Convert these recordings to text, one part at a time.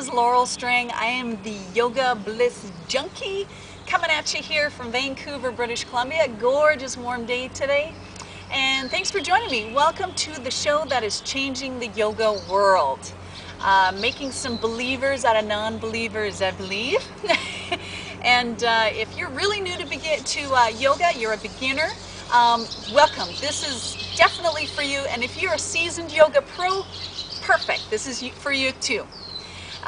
is Laurel Strang. I am the Yoga Bliss Junkie coming at you here from Vancouver, British Columbia. Gorgeous warm day today. And thanks for joining me. Welcome to the show that is changing the yoga world. Making some believers out of non-believers, I believe. And if you're really new to yoga, you're a beginner, welcome. This is definitely for you. And if you're a seasoned yoga pro, perfect. This is for you too.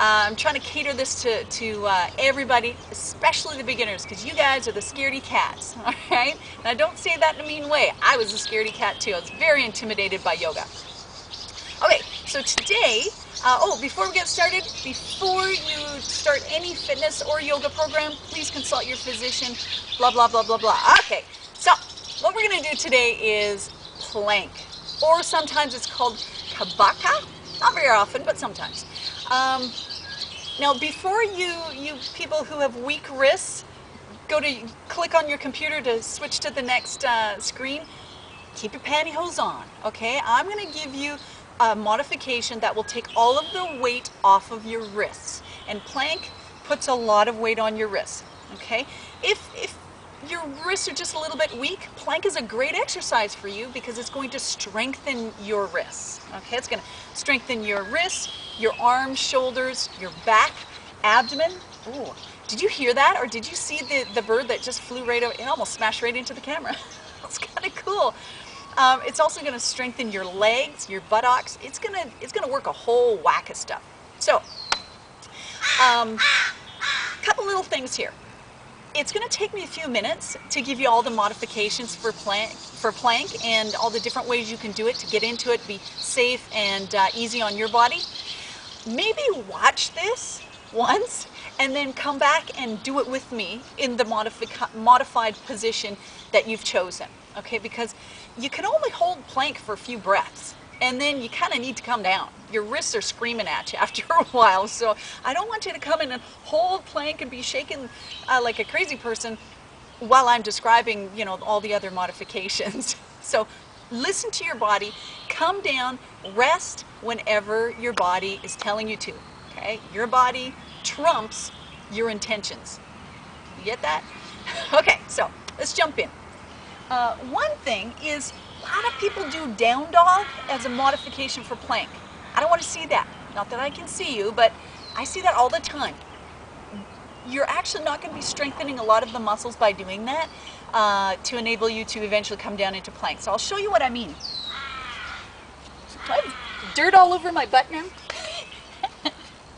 I'm trying to cater this to everybody, especially the beginners, because you guys are the scaredy cats, all right? And I don't say that in a mean way. I was a scaredy cat too. I was very intimidated by yoga. Okay, so today, before we get started, before you start any fitness or yoga program, please consult your physician, blah, blah, blah, blah, blah. Okay, so what we're going to do today is plank, or sometimes it's called kabaka. Not very often, but sometimes. Now, before you people who have weak wrists, click on your computer to switch to the next screen, keep your pantyhose on, okay? I'm going to give you a modification that will take all of the weight off of your wrists. And plank puts a lot of weight on your wrists, okay? If your wrists are just a little bit weak, plank is a great exercise for you because it's going to strengthen your wrists, okay? It's going to strengthen your wrists, your arms, shoulders, your back, abdomen. Ooh, did you hear that? Or did you see the bird that just flew right over? It almost smashed right into the camera. It's kind of cool. It's also going to strengthen your legs, your buttocks. It's gonna work a whole whack of stuff. So, couple little things here. It's going to take me a few minutes to give you all the modifications for plank and all the different ways you can do it to get into it, be safe and easy on your body. Maybe watch this once and then come back and do it with me in the modified position that you've chosen, okay? Because you can only hold plank for a few breaths, and then you kind of need to come down. Your wrists are screaming at you after a while, so I don't want you to come in and hold plank and be shaking like a crazy person while I'm describing, you know, all the other modifications. So listen to your body, come down, rest whenever your body is telling you to, okay? Your body trumps your intentions. You get that? Okay, so let's jump in. One thing is, a lot of people do down dog as a modification for plank. I don't want to see that. Not that I can see you, but I see that all the time. You're actually not going to be strengthening a lot of the muscles by doing that to enable you to eventually come down into plank. So I'll show you what I mean. Do I have dirt all over my butt now?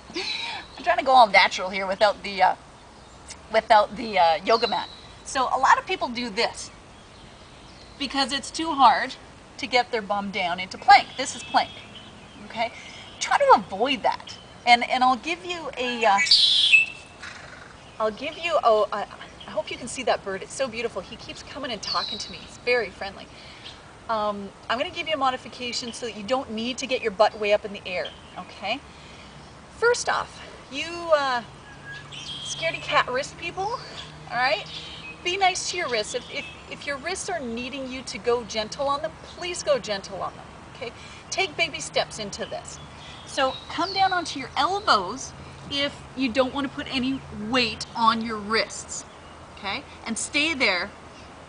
I'm trying to go all natural here without the yoga mat. So a lot of people do this because it's too hard to get their bum down into plank. This is plank, okay? Try to avoid that. And I'll give you I hope you can see that bird. It's so beautiful. He keeps coming and talking to me. He's very friendly. I'm going to give you a modification so that you don't need to get your butt way up in the air, okay? First off, you scaredy cat wrist people, all right? Be nice to your wrists. If your wrists are needing you to go gentle on them, please go gentle on them, okay? Take baby steps into this. So come down onto your elbows if you don't want to put any weight on your wrists, okay? And stay there.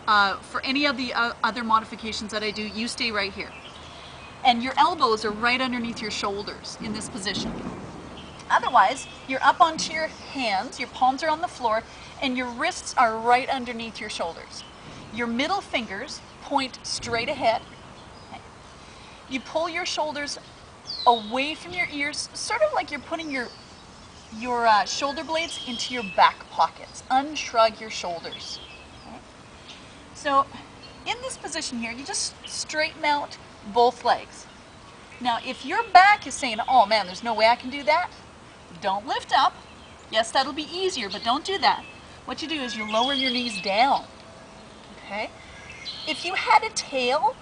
For any of the other modifications that I do, you stay right here. And your elbows are right underneath your shoulders in this position. Otherwise, you're up onto your hands, your palms are on the floor, and your wrists are right underneath your shoulders. Your middle fingers point straight ahead. Okay. You pull your shoulders away from your ears, sort of like you're putting your shoulder blades into your back pockets. Unshrug your shoulders. Okay. So in this position here, you just straighten out both legs. Now, if your back is saying, oh man, there's no way I can do that, don't lift up. Yes, that'll be easier, but don't do that. What you do is you lower your knees down, okay? If you had a tail,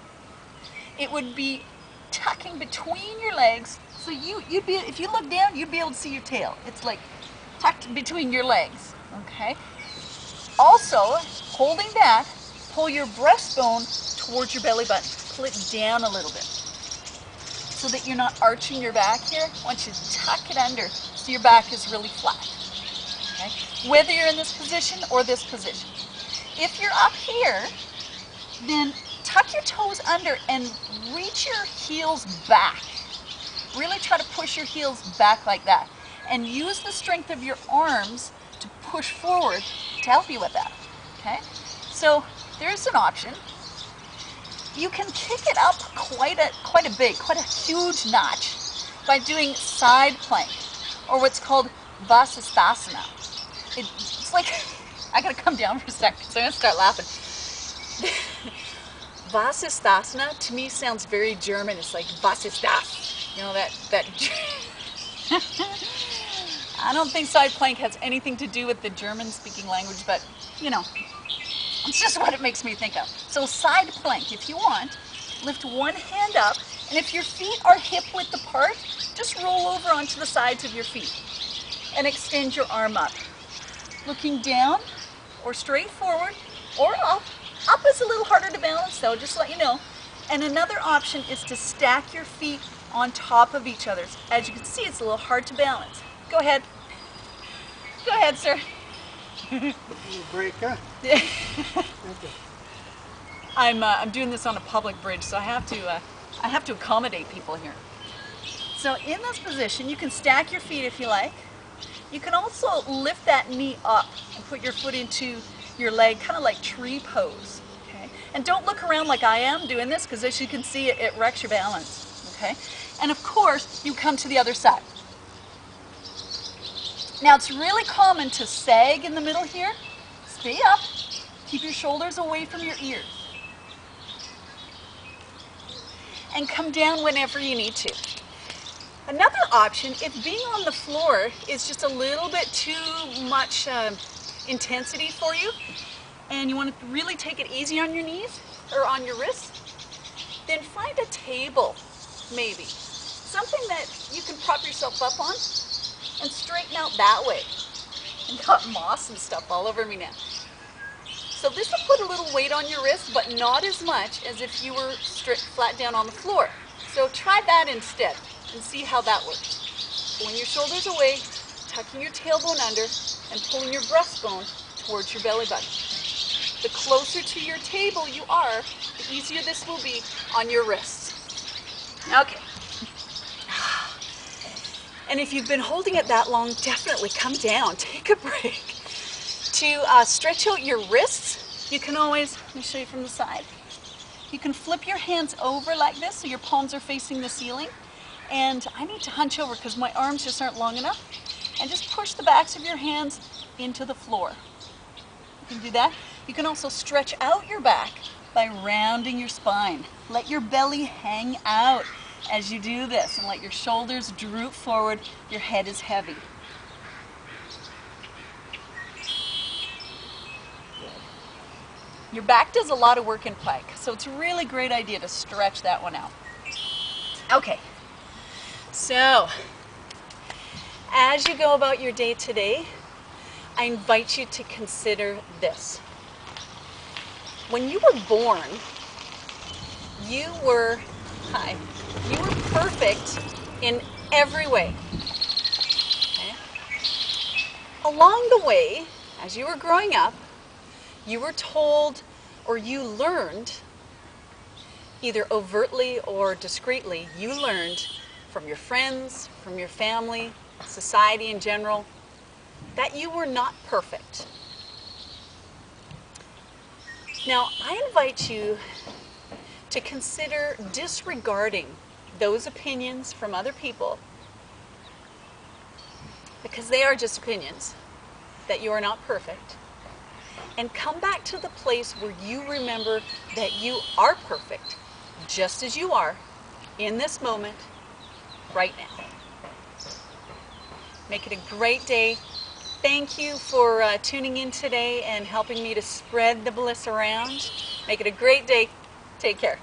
it would be tucking between your legs, so you'd be, if you look down, you'd be able to see your tail. It's like tucked between your legs, okay? Also, holding that, pull your breastbone towards your belly button. Pull it down a little bit so that you're not arching your back here. I want you to tuck it under so your back is really flat. Okay? Whether you're in this position or this position. If you're up here, then tuck your toes under and reach your heels back. Really try to push your heels back like that. And use the strength of your arms to push forward to help you with that. Okay? So there's an option. You can kick it up quite a huge notch by doing side plank, or what's called Vasisthasana. It's like, I gotta come down for a second because I'm gonna start laughing. Vasisthasana to me sounds very German. It's like Vasistas, you know, that I don't think side plank has anything to do with the German speaking language, but you know, it's just what it makes me think of. So side plank, if you want, lift one hand up, and if your feet are hip width apart, just roll over onto the sides of your feet and extend your arm up. Looking down or straight forward or up. Up is a little harder to balance though, just to let you know. And another option is to stack your feet on top of each other. As you can see, it's a little hard to balance. Go ahead. Go ahead, sir. Break, huh? I'm doing this on a public bridge, so I have to accommodate people here. So in this position, you can stack your feet if you like. You can also lift that knee up and put your foot into your leg, kind of like tree pose. Okay? And don't look around like I am doing this, because as you can see, it wrecks your balance. Okay? And of course, you come to the other side. Now it's really common to sag in the middle here. Stay up. Keep your shoulders away from your ears. And come down whenever you need to. Another option, if being on the floor is just a little bit too much intensity for you, and you want to really take it easy on your knees or on your wrists, then find a table, maybe. Something that you can prop yourself up on and straighten out that way. And got moss and stuff all over me now. So this will put a little weight on your wrist, but not as much as if you were flat down on the floor. So try that instead and see how that works. Pulling your shoulders away, tucking your tailbone under, and pulling your breastbone towards your belly button. The closer to your table you are, the easier this will be on your wrists. Okay. And if you've been holding it that long, definitely come down, take a break. To stretch out your wrists, you can always, let me show you from the side. You can flip your hands over like this so your palms are facing the ceiling. And I need to hunch over because my arms just aren't long enough. And just push the backs of your hands into the floor. You can do that. You can also stretch out your back by rounding your spine. Let your belly hang out as you do this and let your shoulders droop forward. Your head is heavy. Your back does a lot of work in plank, so it's a really great idea to stretch that one out. Okay, so as you go about your day today, I invite you to consider this. When you were born, you were perfect in every way. Okay? Along the way, as you were growing up, you were told or you learned, either overtly or discreetly, you learned from your friends, from your family, society in general, that you were not perfect. Now, I invite you to consider disregarding those opinions from other people, because they are just opinions, that you are not perfect. And come back to the place where you remember that you are perfect, just as you are, in this moment, right now. Make it a great day. Thank you for tuning in today and helping me to spread the bliss around. Make it a great day. Take care.